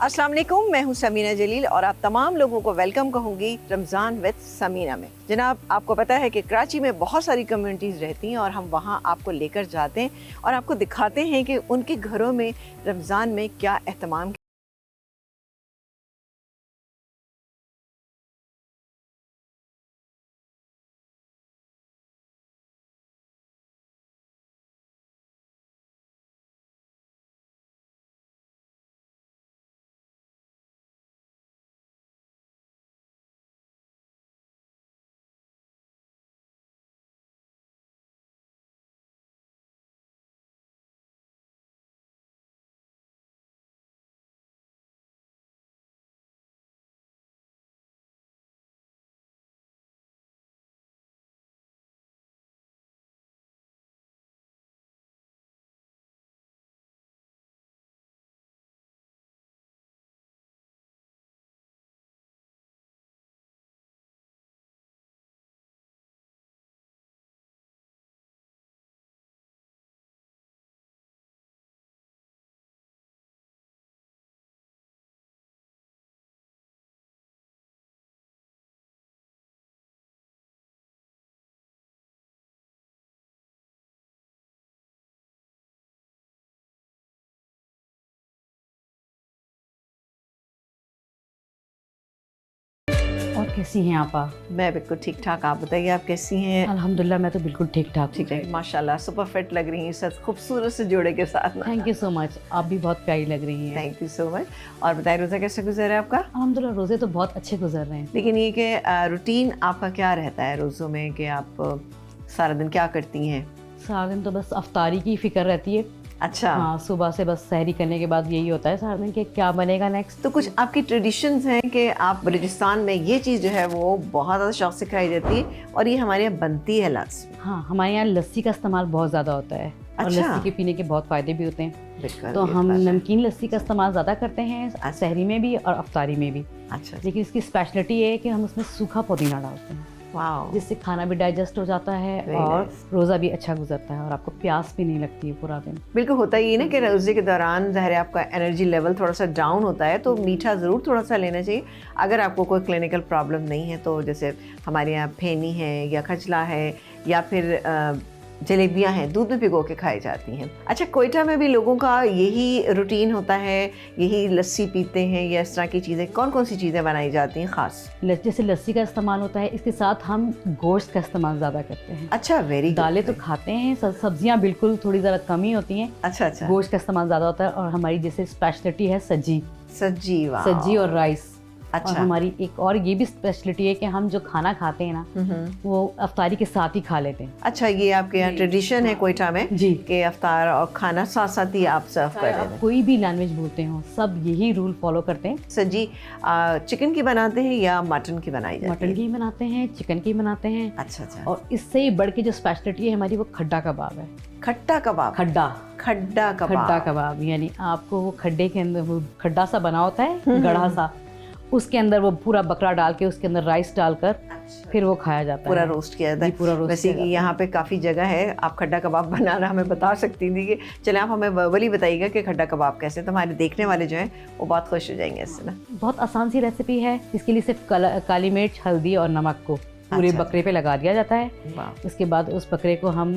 अस्सलाम वालेकुम, मैं हूं समीना जलील और आप तमाम लोगों को वेलकम कहूंगी रमज़ान विद समीना में। जनाब, आपको पता है कि कराची में बहुत सारी कम्युनिटीज़ रहती हैं और हम वहां आपको लेकर जाते हैं और आपको दिखाते हैं कि उनके घरों में रमज़ान में क्या एहतमाम। और कैसी हैं आप? मैं बिल्कुल ठीक ठाक, आप बताइए आप कैसी हैं? अल्हम्दुलिल्लाह मैं तो बिल्कुल ठीक ठाक ठीक है, माशाल्लाह सुपर फिट लग रही हैं, सब खूबसूरत से जोड़े के साथ। थैंक यू सो मच, आप भी बहुत प्यारी लग रही हैं। Thank you so much. और बताइए रोज़ा कैसे गुजर है आपका? अल्हम्दुलिल्लाह रोज़े तो बहुत अच्छे गुजर रहे हैं। लेकिन ये कि रूटीन आपका क्या रहता है रोज़ों में, कि आप सारा दिन क्या करती हैं? सारा दिन तो बस अफ्तारी की फिक्र रहती है। अच्छा। हाँ, सुबह से बस सहरी करने के बाद यही होता है सारा दिन कि क्या बनेगा नेक्स्ट। तो कुछ आपकी ट्रेडिशंस हैं कि आप बलूचिस्तान में ये चीज़ जो है वो बहुत ज़्यादा शौक से खाई जाती है और ये हमारे यहाँ बनती है लाजमी? हाँ, हमारे यहाँ लस्सी का इस्तेमाल बहुत ज़्यादा होता है। और अच्छा। लस्सी के पीने के बहुत फ़ायदे भी होते हैं। बिल्कुल, तो ये हम बात है। नमकीन लस्सी का इस्तेमाल ज़्यादा करते हैं, सहरी में भी और अफ्तारी में भी। अच्छा। लेकिन इसकी स्पेशलिटी ये है कि हम उसमें सूखा पुदीना डालते हैं, वाह, जिससे खाना भी डाइजेस्ट हो जाता है Very और nice. रोज़ा भी अच्छा गुजरता है और आपको प्यास भी नहीं लगती है पूरा दिन। बिल्कुल होता ही है ना कि रोज़े के दौरान ज़ाहिर है आपका एनर्जी लेवल थोड़ा सा डाउन होता है, तो मीठा ज़रूर थोड़ा सा लेना चाहिए। अगर आपको कोई क्लिनिकल प्रॉब्लम नहीं है तो जैसे हमारे यहाँ फेनी है या खजला है या फिर जलेबियाँ हैं, दूध में भिगो के खाई जाती हैं। अच्छा, कोयटा में भी लोगों का यही रूटीन होता है, यही लस्सी पीते हैं या इस तरह की चीज़ें? कौन कौन सी चीज़ें बनाई जाती हैं ख़ास? जैसे लस्सी का इस्तेमाल होता है, इसके साथ हम गोश्त का इस्तेमाल ज़्यादा करते हैं। अच्छा, वेरी गुड। दालें तो खाते हैं, सब्जियां बिल्कुल थोड़ी ज़रा कम ही होती हैं। अच्छा अच्छा। गोश्त का इस्तेमाल ज़्यादा होता है और हमारी जैसे स्पेशलिटी है सज्जी। सज्जी, वाह। सज्जी और राइस। अच्छा। और हमारी एक और ये भी स्पेशलिटी है कि हम जो खाना खाते हैं ना वो अफ्तारी के साथ ही खा लेते हैं। अच्छा, ये आपके यहाँ ट्रेडिशन है कोयटा में जी कि अफ्तार और खाना साथ साथ ही आप सर्व कर रहे हैं? कोई भी नॉनवेज बोलते हो सब यही रूल फॉलो करते हैं। सज्जी चिकन की बनाते हैं या मटन की बनाई जाती है? मटन की बनाते हैं, चिकन की बनाते हैं। अच्छा अच्छा। और इससे ही बढ़ के जो स्पेशलिटी है हमारी वो खड्डा कबाब है। खट्टा कबाब? खड्डा खड्डा कबाब। खड्डा कबाब यानी आपको वो खड्डे के अंदर वो खड्डा सा बना होता है, गढ़ा सा, उसके अंदर वो पूरा बकरा डाल के उसके अंदर राइस डालकर फिर वो खाया जाता है। पूरा रोस्ट किया जाता है? पूरा रोस्ट। वैसे कि यहाँ पे काफ़ी जगह है, आप खड्डा कबाब बनाना हमें बता सकती थी कि चले आप हमें वर्बली बताइएगा कि खड्डा कबाब कैसे, तो हमारे देखने वाले जो हैं वो बहुत खुश हो जाएंगे इससे ना। बहुत आसान सी रेसिपी है। इसके लिए सिर्फ काली मिर्च, हल्दी और नमक को पूरे अच्छा। बकरे पे लगा दिया जाता है। वाह। उसके बाद उस बकरे को हम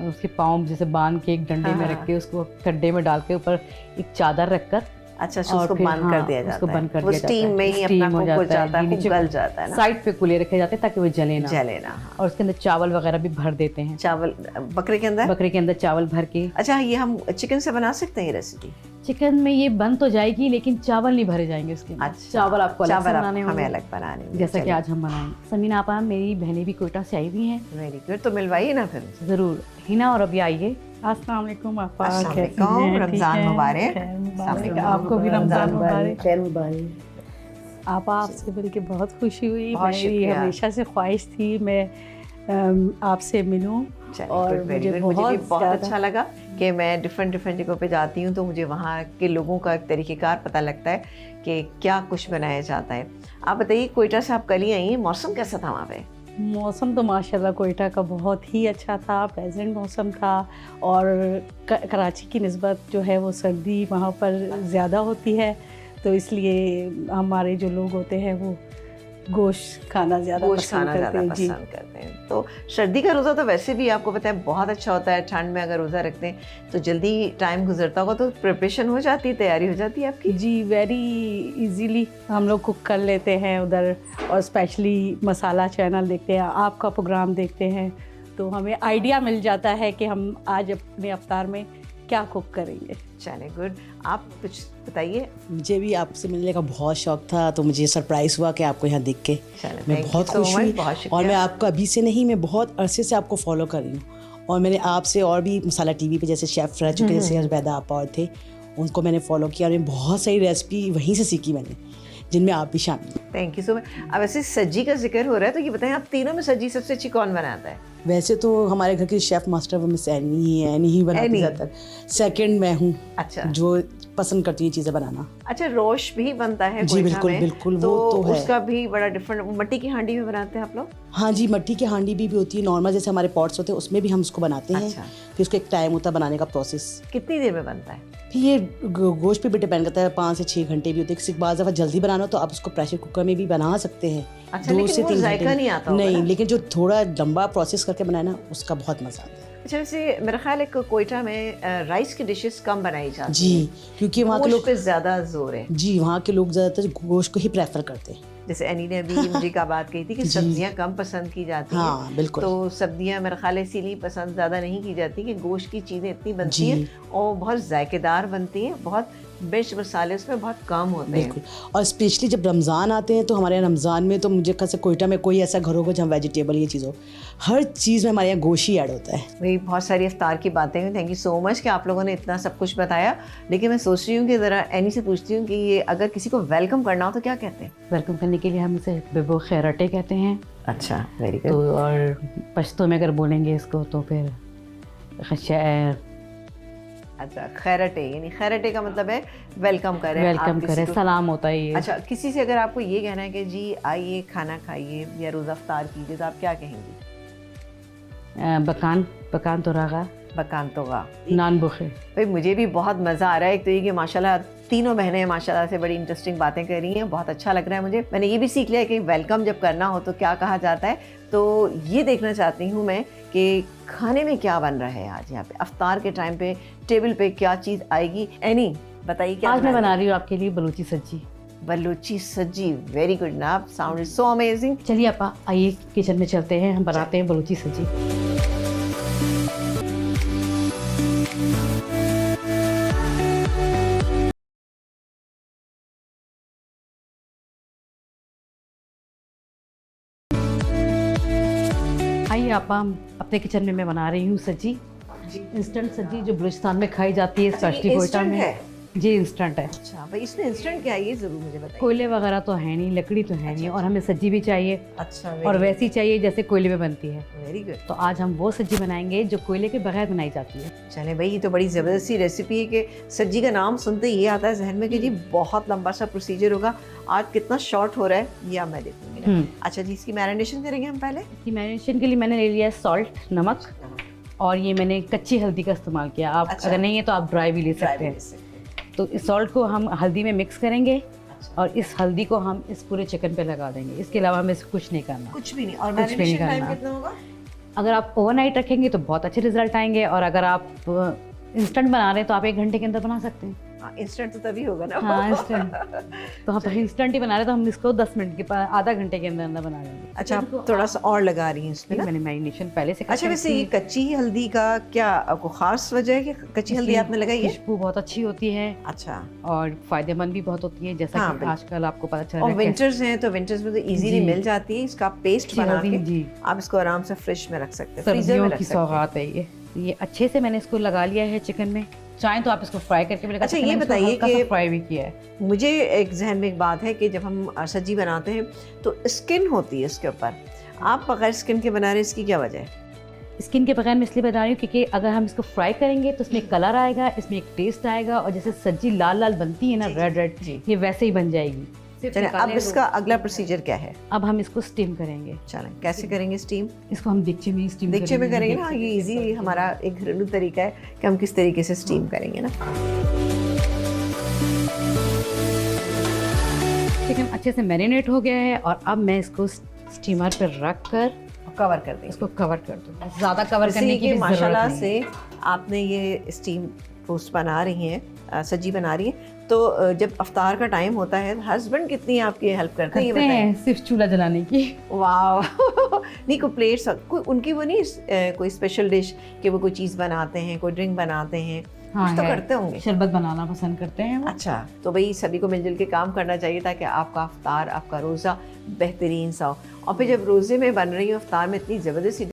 उसके पाँव जैसे बांध के एक डंडे में रख के उसको खड्डे में डाल के ऊपर एक चादर रखकर अच्छा, उसको बंद कर दिया जाता है? उसको बंद कर वो दिया जाता स्टीम है। में ही अपना कुक हो जाता है, नीचे गल जाता है ना? साइड पे कुले रखे जाते हैं ताकि वो जले ना। जले ना, हाँ। और उसके अंदर चावल वगैरह भी भर देते हैं। चावल बकरे के अंदर? बकरे के अंदर चावल भर के। अच्छा, ये हम चिकन से बना सकते हैं ये रेसिपी? चिकन में ये बन तो जाएगी लेकिन चावल नहीं भरे जाएंगे उसके अंदर। अच्छा, चावल आपको अलग से बनाने हमें होंगे, अलग बनाने होंगे, जैसा कि आज हम बनाएंगे। समीना आपा, मेरी बहनें भी कोयटा से आई हुई हैं। वेरी गुड, तो मिलवाइए ना फिर। ज़रूर। हिना और अभी आइए। अस्सलाम वालेकुम आपा, अस्सलाम कैसी वालेकुम, हैं? रमज़ान ठीक हैं? मुबारक। खैर मुबारक। अस्सलाम आपको भी रमज़ान मुबारक। खैर मुबारक। आपा, आपसे मिलके बहुत खुशी हुई। बहुत मेरी शुक्रिया। हमेशा से ख्वाहिश थी मैं आपसे मिलूं और मुझे भी बहुत अच्छा लगा कि मैं डिफरेंट जगहों पे जाती हूँ तो मुझे वहाँ के लोगों का एक तरीक़ेकार पता लगता है कि क्या कुछ बनाया जाता है। आप बताइए, कोयटा से आप कल ही आई हैं, मौसम कैसा था वहाँ पे? मौसम तो माशाल्लाह कोयटा का बहुत ही अच्छा था, प्लेजेंट मौसम था। और कराची की निस्बत जो है वो सर्दी वहाँ पर ज़्यादा होती है, तो इसलिए हमारे जो लोग होते हैं वो गोश्त खाना ज़्यादा पसंद करते हैं। जी, पसंद करते हैं। तो सर्दी का रोज़ा तो वैसे भी आपको पता है बहुत अच्छा होता है। ठंड में अगर रोज़ा रखते हैं तो जल्दी टाइम गुजरता होगा, तो प्रिपरेशन हो जाती है, तैयारी हो जाती है आपकी? जी, वेरी इजीली हम लोग कुक कर लेते हैं उधर, और स्पेशली मसाला चैनल देखते हैं, आपका प्रोग्राम देखते हैं, तो हमें आइडिया मिल जाता है कि हम आज अपने अफ्तार में क्या कुक करेंगे। चले, गुड। आप कुछ बताइए। मुझे भी आपसे मिलने का बहुत शौक था, तो मुझे सरप्राइज़ हुआ कि आपको यहाँ देख के चलो, मैं बहुत खुश हुई। और मैं आपको अभी से नहीं, मैं बहुत अरसे से आपको फॉलो कर रही हूँ, और मैंने आपसे और भी मसाला टीवी पे जैसे शेफ़ रह चुके जैसे ज़ुबैदा आपा और थे, उनको मैंने फॉलो किया और मैं बहुत सारी रेसिपी वहीं से सीखी मैंने, जिनमें आप भी शामिल। Thank you so much. अब वैसे सज्जी का जिक्र हो रहा है, तो ये बताएं आप तीनों में सज्जी सबसे अच्छी कौन बनाता है? वैसे तो हमारे घर की शेफ़ मास्टर वो मिस एनी ही है, एनी ही बनाती ज़्यादातर। सेकंड मैं हूँ, अच्छा, जो पसंद करती है चीज़ें बनाना। अच्छा, रोश भी बनता है जी बिल्कुल बिल्कुल, वो तो है। उसका भी बड़ा डिफरेंट, मट्टी की हांडी में बनाते हैं आप लोग? हाँ जी, मट्टी की हांडी भी होती है, नॉर्मल जैसे हमारे पॉट्स होते हैं उसमें भी हम उसको बनाते हैं। अच्छा। फिर उसको एक टाइम होता है बनाने का प्रोसेस। कितनी देर में बनता है? फिर ये गोश्त पे भी डिपेंड करता है, 5 से 6 घंटे भी होते हैं। किसी बार दफ़ा जल्दी बनाना हो तो आप उसको प्रेशर कुकर में भी बना सकते हैं। अच्छा, 2 से 3 घंटे जायका नहीं आता होगा नहीं, ना? लेकिन जो थोड़ा लंबा प्रोसेस करके बनाए ना, उसका बहुत मज़ा आता है। अच्छा, वैसे मेरा ख्याल है कि कोयटा में राइस की डिशेस कम बनाई जाती जी, हैं, क्योंकि वहाँ के गोश्त लोग, पे ज़्यादा जोर है। जी वहाँ के लोग ज़्यादातर गोश्त को ही प्रेफर करते हैं। जैसे एनी ने अभी मुझे का बात कही थी कि सब्जियां कम पसंद की जाती हैं। हाँ बिल्कुल। तो सब्जियां मेरा ख्याल है इसीलिए पसंद ज़्यादा नहीं की जाती कि गोश्त की चीज़ें इतनी बनती जी। हैं और बहुत जायकेदार बनती हैं, बहुत मिर्च मसाले उसमें बहुत कम होते हैं। बिल्कुल, और स्पेशली जब रमज़ान आते हैं तो हमारे यहाँ रमज़ान में तो मुझे कैसे कोयटा में कोई ऐसा घर होगा जहाँ वेजिटेबल ये चीज़ हो, हर चीज़ में हमारे यहाँ गोश्त ही ऐड होता है। वही बहुत सारी इफ्तार की बातें हुई। थैंक यू सो मच कि आप लोगों ने इतना सब कुछ बताया। लेकिन मैं सोच रही हूँ कि ज़रा एनी से पूछती हूँ कि ये अगर किसी को वेलकम करना हो तो क्या कहते हैं? वेलकम करने के लिए हम इसे बेबो खैरटे कहते हैं। अच्छा, वेरी तो गुड। और पश्तो में अगर बोलेंगे इसको तो फिर खैर, अच्छा, खैरटे, यानी खैरटे का मतलब है वेलकम करें, वेलकम आप किसी करें, को- सलाम होता है ये। अच्छा, किसी से अगर आपको ये कहना है कि जी आइए खाना खाइए या रोज़ा इफ्तार कीजिए, तो आप क्या कहेंगी? बकान बकान तो रागा बकान तोगा। नान बुखे। भाई मुझे भी बहुत मज़ा आ रहा है। एक तो ये कि माशाल्लाह तीनों बहनें माशाल्लाह से बड़ी इंटरेस्टिंग बातें कर रही हैं, बहुत अच्छा लग रहा है मुझे। मैंने ये भी सीख लिया कि वेलकम जब करना हो तो क्या कहा जाता है। तो ये देखना चाहती हूँ मैं कि खाने में क्या बन रहा है आज यहाँ पे अफ्तार के टाइम पे, टेबल पे क्या चीज़ आएगी। एनी बताइए क्या आज मैं बना रही हूँ आपके लिए बलूची सब्जी। बलूची सब्जी, वेरी गुड ना, साउंड इज सो अमेजिंग। चलिए आप आइए किचन में चलते हैं, हम बनाते हैं बलूची सब्जी। आइए आप, हम अपने किचन में मैं बना रही हूँ सब्जी, इंस्टेंट सब्जी जो बलूचिस्तान में खाई जाती है, स्पेशली कोयटा में। जी इंस्टेंट है। अच्छा भाई, इसमें इंस्टेंट क्या है ये ज़रूर मुझे बताइए। कोयले वगैरह तो है नहीं, लकड़ी तो है नहीं, और हमें सब्जी भी चाहिए अच्छा, और वैसी चाहिए जैसे कोयले में बनती है। Very good. तो आज हम वो सब्जी बनाएंगे जो कोयले के बगैर बनाई जाती है। चले भाई, ये तो बड़ी ज़बरदस्त सी रेसिपी है कि सब्जी का नाम सुनते ही ये आता है जहन में कि जी बहुत लंबा सा प्रोसीजर होगा। आज कितना शॉर्ट हो रहा है ये अब मैं देखूंगी ना। अच्छा जी, इसकी मैरिनेशन करेंगे हम पहले। इसकी मैरिनेशन के लिए मैंने ले लिया है सॉल्ट, नमक, और ये मैंने कच्ची हल्दी का इस्तेमाल किया। आप अच्छा। अगर नहीं है तो आप ड्राई भी ले सकते हैं। तो इस सॉल्ट को हम हल्दी में मिक्स करेंगे और इस हल्दी को हम इस पूरे चिकन पे लगा देंगे। इसके अलावा हमें कुछ नहीं करना, कुछ भी नहीं। और कुछ भी नहीं मैरिनेशन टाइम करना। कितना होगा? अगर आप ओवरनाइट रखेंगे तो बहुत अच्छे रिजल्ट आएंगे, और अगर आप इंस्टेंट बना रहे हैं तो आप 1 घंटे के अंदर बना सकते हैं। इंस्टेंट तो तभी होगा ना। हाँ इंस्टेंट, तो हम इंस्टेंट ही बना रहे हैं, तो हम इसको 10 मिनट के आधा घंटे के अंदर अंदर बना लेंगे। अच्छा, आप थोड़ा सा और लगा रही हैं इसमें ना? मैंने मैरिनेशन पहले से अच्छा, वैसे ये कच्ची हल्दी का क्या आपको खास वजह है कि कच्ची हल्दी आपने लगाई है? खुशबू बहुत अच्छी होती है अच्छा, और फायदेमंद भी बहुत होती है, जैसा हाँ, कि बिल्कुल। आजकल आपको पता चल रहा और है। विंटर्स हैं तो विंटर्स में तो इजीली जी। मिल जाती है। इसका पेस्ट जी, बना हल्दी, के जी। आप इसको आराम से फ्रिज में रख सकते हैं, फ्रीजर सर्दियों में रख की सकते हैं। सौगात है ये अच्छे से मैंने इसको लगा लिया है चिकन में। चाहें तो आप इसको फ्राई करके भी लगा अच्छा, सकते हैं। ये मैंने इसको बताइए हल्का कि- सा फ्राई भी किया है। मुझे एक जहन में एक बात है कि जब हम सब्जी बनाते हैं तो स्किन होती है इसके ऊपर, आप बगैर स्किन के बना रहे हैं, इसकी क्या वजह है? स्किन के बगैर मैं इसलिए बता रही हूँ क्योंकि अगर हम इसको फ्राई करेंगे तो इसमें कलर आएगा, इसमें एक टेस्ट आएगा, और जैसे सब्जी लाल लाल बनती है ना, रेड रेड, ये वैसे ही बन जाएगी। सिर्फ चलें, अब निकालें इसका अगला प्रोसीजर क्या है? अब हम इसको स्टीम करेंगे। चलें, कैसे करेंगे स्टीम? इसको हम देगचे में स्टीम देगचे में करेंगे ना। ये इजी हमारा एक घरेलू तरीका है कि हम किस तरीके से स्टीम करेंगे ना। चिकन अच्छे से मैरिनेट हो गया है और अब मैं इसको स्टीमर पर रख कर कवर कर दें इसको कवर कर दूँ। ज़्यादा कवर करने की कि भी माशाल्लाह ज़रूरत नहीं। से आपने ये स्टीम रोस्ट बना रही हैं, सब्जी बना रही हैं, तो जब अफ्तार का टाइम होता है हस्बैंड कितनी आपकी हेल्प करते हैं ये करते बताएं? हैं सिर्फ चूल्हा जलाने की। वाह नहीं कोई प्लेट्स कोई उनकी वो नहीं कोई स्पेशल डिश कि वो कोई चीज़ बनाते हैं, कोई ड्रिंक बनाते हैं, कुछ तो है। करते होंगे। शरबत बनाना पसंद करते हैं वो। अच्छा, तो भाई सभी को मिलजुल के काम करना चाहिए ताकि आपका अफ्तार, आपका रोज़ा बेहतरीन सा हो। और फिर जब रोज़े में बन रही हो अफ्तार में इतनी ज़बरदस्त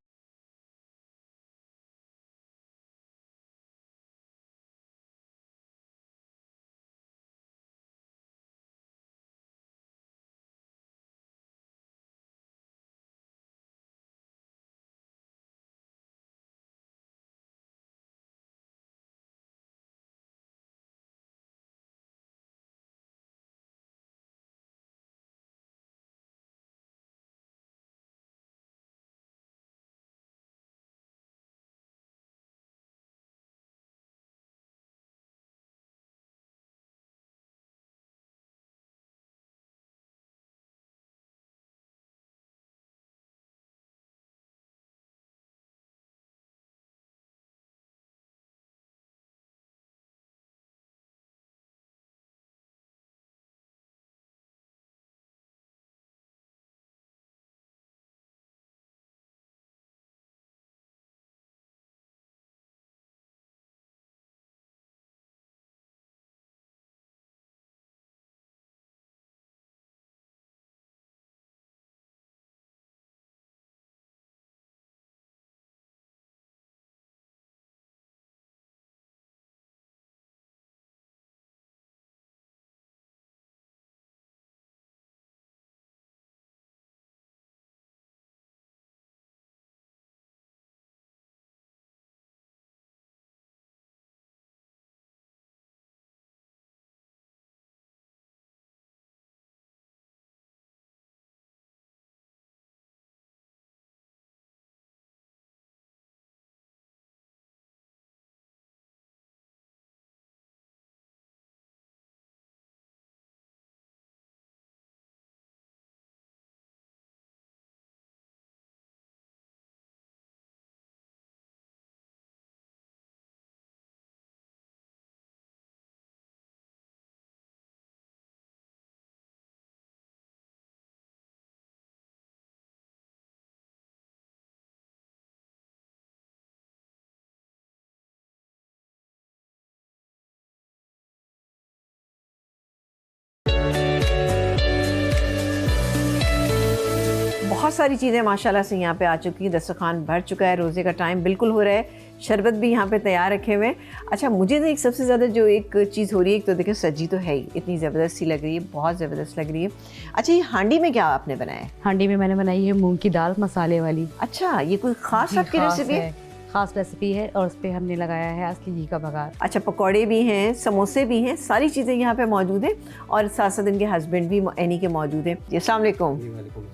बहुत सारी चीज़ें माशाल्लाह से यहाँ पे आ चुकी हैं, दस्तरखान भर चुका है, रोज़े का टाइम बिल्कुल हो रहा है, शरबत भी यहाँ पे तैयार रखे हुए हैं। अच्छा, मुझे तो एक सबसे ज़्यादा जो एक चीज़ हो रही है, एक तो देखिए सब्जी तो है ही, इतनी ज़बरदस्त सी लग रही है, बहुत ज़बरदस्त लग रही है। अच्छा, ये हांडी में क्या आपने बनाया है? हांडी में मैंने बनाई है मूंग की दाल मसाले वाली। अच्छा, ये कोई ख़ास आपकी रेसिपी है? ख़ास रेसिपी है और उस पर हमने लगाया है असली घी का बघार। अच्छा, पकौड़े भी हैं, समोसे भी हैं, सारी चीज़ें यहाँ पे मौजूद हैं और साथ साथ इनके हस्बैंड भी एनी के मौजूद हैं। जी अस्सलाम वालेकुम,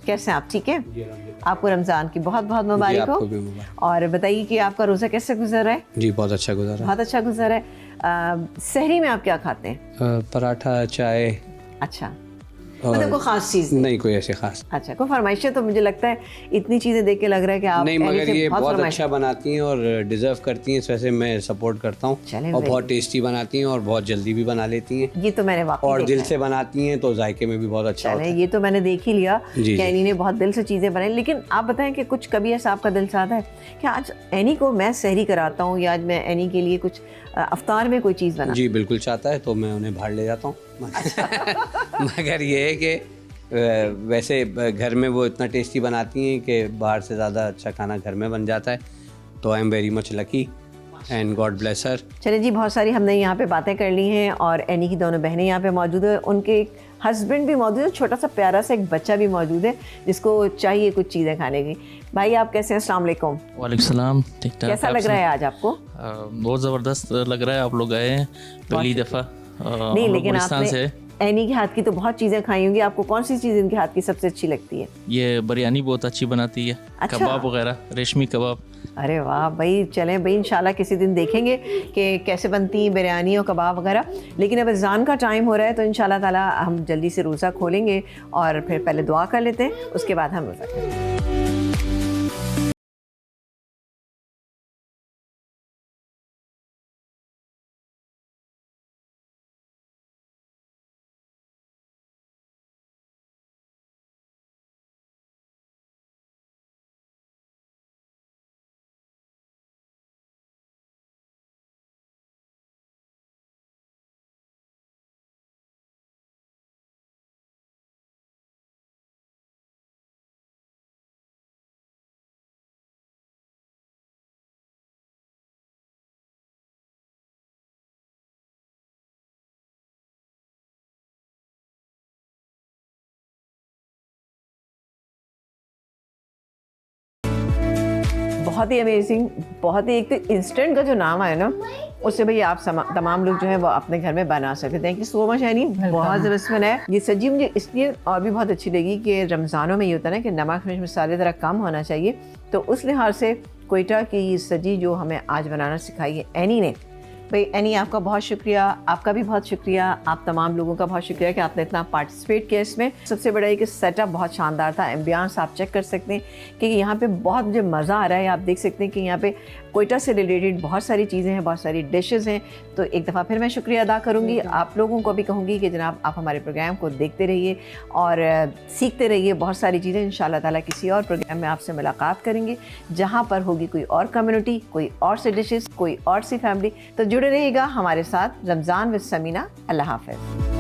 कैसे हैं आप? ठीक है, आपको रमज़ान की बहुत बहुत मुबारक हो। और बताइए कि आपका रोज़ा कैसे गुजर रहा है? जी बहुत अच्छा गुजरा। बहुत अच्छा गुजर है। सहरी में आप क्या खाते हैं? पराठा, चाय। अच्छा, मतलब कोई खास चीज़ नहीं, कोई ऐसी खास। अच्छा, कोई फरमाइशें? तो मुझे लगता है इतनी चीज़ें देख के लग रहा है कि आप नहीं, मगर ये बहुत अच्छा बनाती हैं और डिज़र्व करती हैं, इस वजह से मैं सपोर्ट करता हूँ। और बहुत टेस्टी बनाती हैं और बहुत जल्दी भी बना लेती हैं। ये तो मैंने वाकई और दिल से बनाती हैं तो जायके में भी बहुत अच्छा होता है। ये तो मैंने देख ही लिया कि एनी ने बहुत दिल से चीज़ें बनाई। लेकिन आप बताएं कि कुछ कभी ऐसा आपका दिल चाहता है कि आज एनी को मैं सहरी कराता हूँ या आज मैं एनी के लिए कुछ अफ्तार में कोई चीज़ बना? जी बिल्कुल चाहता है, तो मैं उन्हें बाहर ले जाता हूँ। मगर ये है कि वैसे घर में वो इतना टेस्टी बनाती हैं कि बाहर से ज़्यादा अच्छा खाना घर में बन जाता है। तो I am very much lucky and God bless her. चलिए जी, बहुत सारी हमने यहाँ पे बातें कर ली हैं और एनी की दोनों बहनें यहाँ पे मौजूद है, उनके एक हस्बैंड भी मौजूद है, छोटा सा प्यारा सा एक बच्चा भी मौजूद है जिसको चाहिए कुछ चीज़ें खाने की। भाई आप कैसे हैं? अस्सलाम वालेकुम। वालेकुम सलाम। ठीक ठाक। कैसा लग रहा है आज आपको? बहुत ज़बरदस्त लग रहा है। आप लोग आए हैं पहली दफ़ा। नहीं, लेकिन आपने एनी के हाथ की तो बहुत चीज़ें खाई होंगी, आपको कौन सी चीज़ इनके हाथ की सबसे अच्छी लगती है? ये बिरयानी बहुत अच्छी बनाती है। अच्छा? कबाब वगैरह, रेशमी कबाब अरे वाह भाई, चलें भाई, इंशाल्लाह किसी दिन देखेंगे कि कैसे बनती हैं बिरयानी और कबाब वगैरह। लेकिन अब अज़ान का टाइम हो रहा है, तो इंशाल्लाह ताला हम जल्दी से रोज़ा खोलेंगे और फिर पहले दुआ कर लेते हैं, उसके बाद हम रोज़ा करेंगे। बहुत ही अमेजिंग, बहुत ही, एक तो इंस्टेंट का जो नाम आया ना, उससे भाई आप तमाम लोग जो है वो अपने घर में बना सकते हैं। Thank you so much any, बहुत ज़बरदस्त बना है ये सब्जी। मुझे इसलिए और भी बहुत अच्छी लगी कि रमज़ानों में ये होता है ना कि नमक मिर्च मसाले ज़रा कम होना चाहिए, तो उस लिहाज से कोयटा की ये सब्जी जो हमें आज बनाना सिखाई है एनी ने, भाई एनी आपका बहुत शुक्रिया, आपका भी बहुत शुक्रिया, आप तमाम लोगों का बहुत शुक्रिया कि आपने इतना पार्टिसिपेट किया इसमें। सबसे बड़ा ये कि सेटअप बहुत शानदार था, एम्बियंस आप चेक कर सकते हैं कि यहाँ पे बहुत मुझे मज़ा आ रहा है। आप देख सकते हैं कि यहाँ पे कोयटा से रिलेटेड बहुत सारी चीज़ें हैं, बहुत सारी डिशेज़ हैं। तो एक दफ़ा फिर मैं शुक्रिया अदा करूँगी, आप लोगों को भी कहूँगी कि जनाब आप हमारे प्रोग्राम को देखते रहिए और सीखते रहिए बहुत सारी चीज़ें। इंशाल्लाह ताला किसी और प्रोग्राम में आपसे मुलाकात करेंगे जहाँ पर होगी कोई और कम्युनिटी, कोई और सी डिशेज़, कोई और सी फैमिली। तो जुड़े रहिएगा हमारे साथ रमज़ान विद समीना। अल्लाह हाफ़िज़।